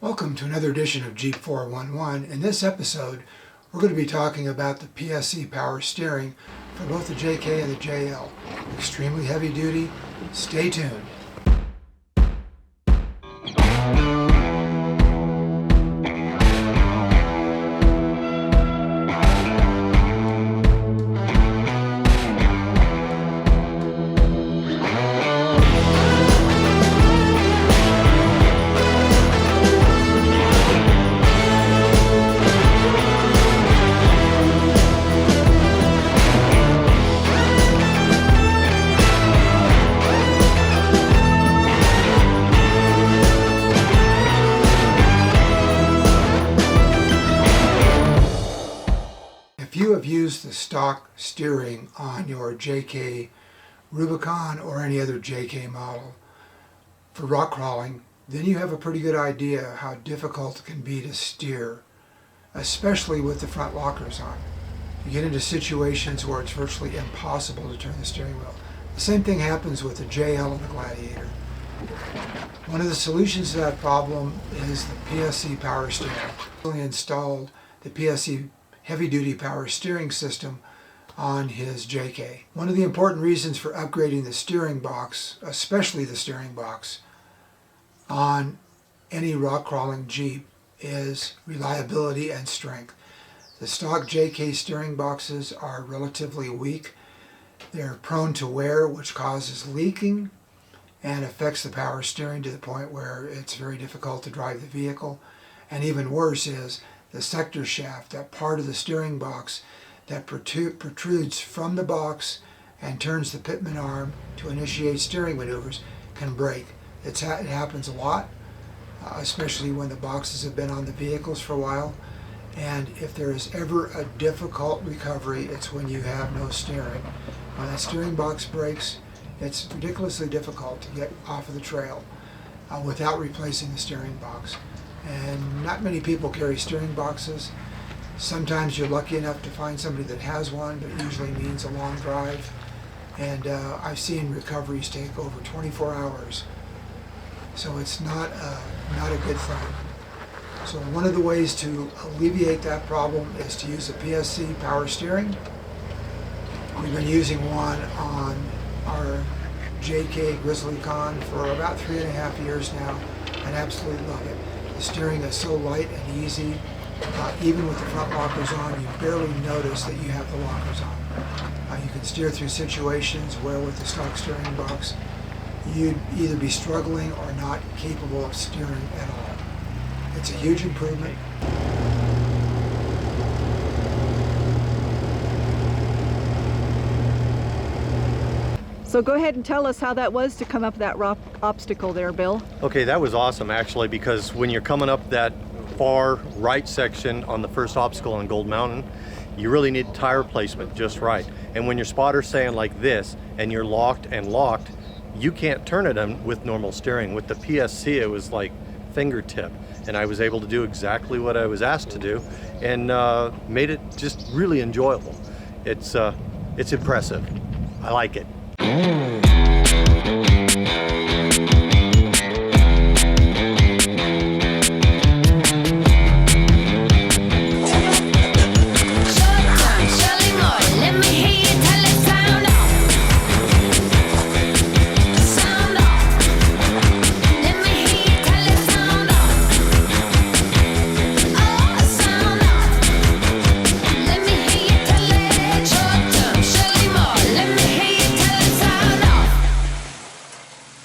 Welcome to another edition of Jeep 411. In this episode, we're going to be talking about the PSC power steering for both the JK and the JL. Extremely heavy duty. Stay tuned. If you have used the stock steering on your JK Rubicon or any other JK model for rock crawling, then you have a pretty good idea how difficult it can be to steer, especially with the front lockers on. You get into situations where it's virtually impossible to turn the steering wheel. The same thing happens with the JL and the Gladiator. One of the solutions to that problem is the PSC power steering. We installed the PSC heavy-duty power steering system on his JK. One of the important reasons for upgrading the steering box, especially the steering box, on any rock crawling Jeep is reliability and strength. The stock JK steering boxes are relatively weak. They're prone to wear, which causes leaking and affects the power steering to the point where it's very difficult to drive the vehicle. And even worse is the sector shaft, that part of the steering box that protrudes from the box and turns the pitman arm to initiate steering maneuvers, can break. It happens a lot, especially when the boxes have been on the vehicles for a while. And if there is ever a difficult recovery, it's when you have no steering. When that steering box breaks, it's ridiculously difficult to get off of the trail without replacing the steering box. And not many people carry steering boxes. Sometimes you're lucky enough to find somebody that has one, but it usually means a long drive. And I've seen recoveries take over 24 hours. So it's not a good thing. So one of the ways to alleviate that problem is to use a PSC power steering. We've been using one on our JK Grizzly Con for about 3.5 years now, and absolutely love it. The steering is so light and easy. Even with the front lockers on, you barely notice that you have the lockers on. You can steer through situations where with the stock steering box, you'd either be struggling or not capable of steering at all. It's a huge improvement. So go ahead and tell us how that was to come up that rock obstacle there, Bill. Okay, that was awesome actually, because when you're coming up that far right section on the first obstacle on Gold Mountain, you really need tire placement just right. And when your spotter's saying like this and you're locked, you can't turn it on with normal steering. With the PSC, it was like fingertip, and I was able to do exactly what I was asked to do, and made it just really enjoyable. It's impressive. I like it.